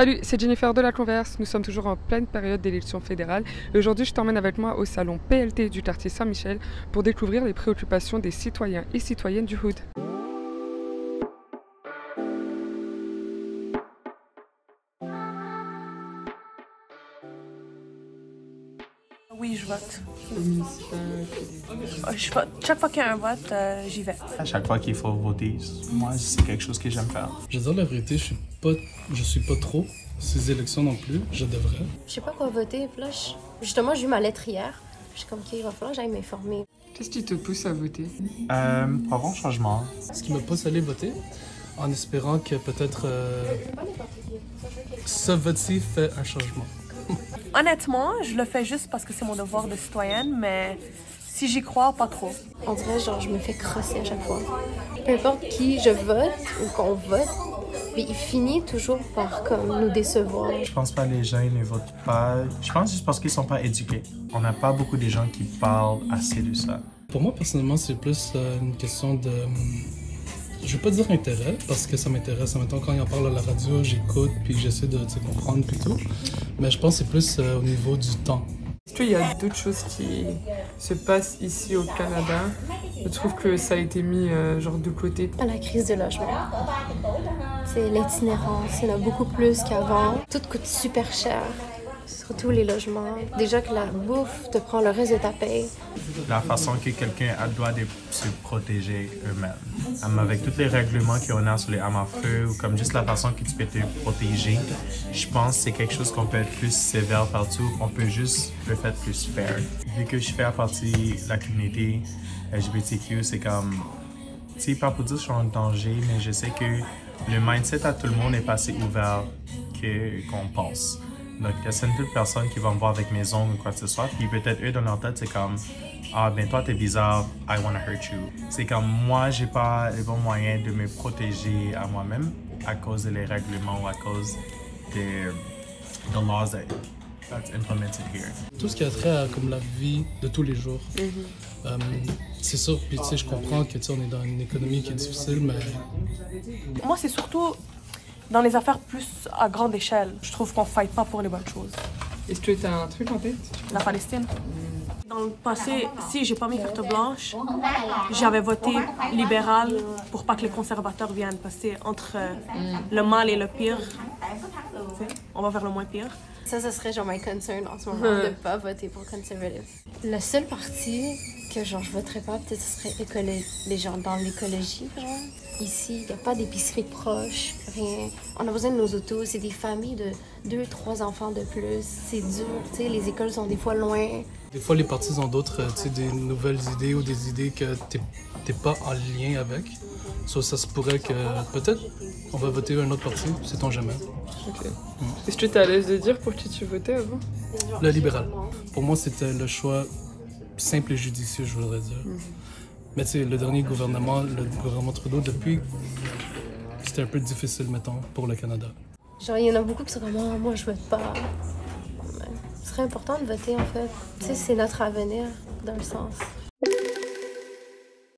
Salut, c'est Jennifer de La Converse. Nous sommes toujours en pleine période d'élection fédérale et aujourd'hui je t'emmène avec moi au salon PLT du quartier Saint-Michel pour découvrir les préoccupations des citoyens et citoyennes du Hood. Oui, je vote. Je vote. Chaque fois qu'il y a un vote, j'y vais. À chaque fois qu'il faut voter, moi, c'est quelque chose que j'aime faire. Je veux dire la vérité, je suis pas trop ces élections non plus. Je devrais. Je sais pas quoi voter. Puis là, justement, j'ai eu ma lettre hier. Je suis comme, OK, il va falloir que j'aille m'informer. Qu'est-ce qui te pousse à voter? Pour avoir un changement. Ce qui me pousse à aller voter, en espérant que peut-être ce vote-ci fait un changement. Honnêtement, je le fais juste parce que c'est mon devoir de citoyenne, mais si j'y crois, pas trop. On dirait, genre, je me fais crosser à chaque fois. Peu importe qui je vote ou qu'on vote, mais il finit toujours par comme nous décevoir. Je pense pas que les gens ne votent pas. Je pense juste parce qu'ils sont pas éduqués. On n'a pas beaucoup de gens qui parlent assez de ça. Pour moi, personnellement, c'est plus une question de... Je vais pas dire intérêt, parce que ça m'intéresse. Maintenant, quand il en parle à la radio, j'écoute, puis j'essaie de comprendre, puis tout. Mais je pense que c'est plus au niveau du temps. Est-ce qu'il y a d'autres choses qui se passent ici au Canada? Je trouve que ça a été mis genre de côté. La crise du logement. C'est l'itinérance. Il y en a beaucoup plus qu'avant. Tout coûte super cher. Surtout les logements. Déjà que la bouffe te prend le reste de ta paye. La façon que quelqu'un doit se protéger eux-mêmes. Avec tous les règlements qu'on a sur les armes à feu ou comme juste la façon que tu peux te protéger, je pense que c'est quelque chose qu'on peut être plus sévère partout. On peut juste le faire plus fair. Vu que je fais partie de la communauté LGBTQ, c'est comme... C'est pas pour dire que je suis en danger, mais je sais que le mindset à tout le monde est pas assez ouvert qu'on pense. Donc, il y a certaines personnes qui vont me voir avec mes ongles ou quoi que ce soit, puis peut-être eux, dans leur tête, c'est comme « Ah, ben toi, t'es bizarre, I wanna hurt you ». C'est comme moi, j'ai pas les bons moyens de me protéger à moi-même à cause des règlements ou à cause des laws that's implemented here. Tout ce qui a trait à comme la vie de tous les jours. C'est ça, puis tu sais, je comprends que on est dans une économie qui est difficile, mais... Moi, c'est surtout dans les affaires plus à grande échelle. Je trouve qu'on ne fight pas pour les bonnes choses. Est-ce que tu as un truc en tête? La Palestine. Dans le passé, si j'ai pas mis carte blanche, j'avais voté libéral pour pas que les conservateurs viennent. Parce que entre le mal et le pire, on va vers le moins pire. Ça serait genre my concern en ce moment, de ne pas voter pour conservative. Le seul parti que genre je voterais pas, peut-être ce serait les gens dans l'écologie, genre. Ici, il n'y a pas d'épicerie proche, rien. On a besoin de nos autos, c'est des familles de 2-3 enfants de plus. C'est dur, tu sais, les écoles sont des fois loin. Des fois, les partis ont d'autres, tu sais, des nouvelles idées ou des idées que t'es pas en lien avec. Ça se pourrait que peut-être on va voter un autre parti, sait-on jamais. Ok. Est-ce que tu es à l'aise de dire pour qui tu votais avant? Le libéral. Pour moi, c'était le choix simple et judicieux, je voudrais dire. Mais tu sais, le dernier gouvernement, le gouvernement Trudeau, depuis, c'était un peu difficile, mettons, pour le Canada. Genre, il y en a beaucoup qui sont comme « moi, je vote pas ». Ouais. Ce serait important de voter, en fait. Tu sais, c'est notre avenir, dans le sens.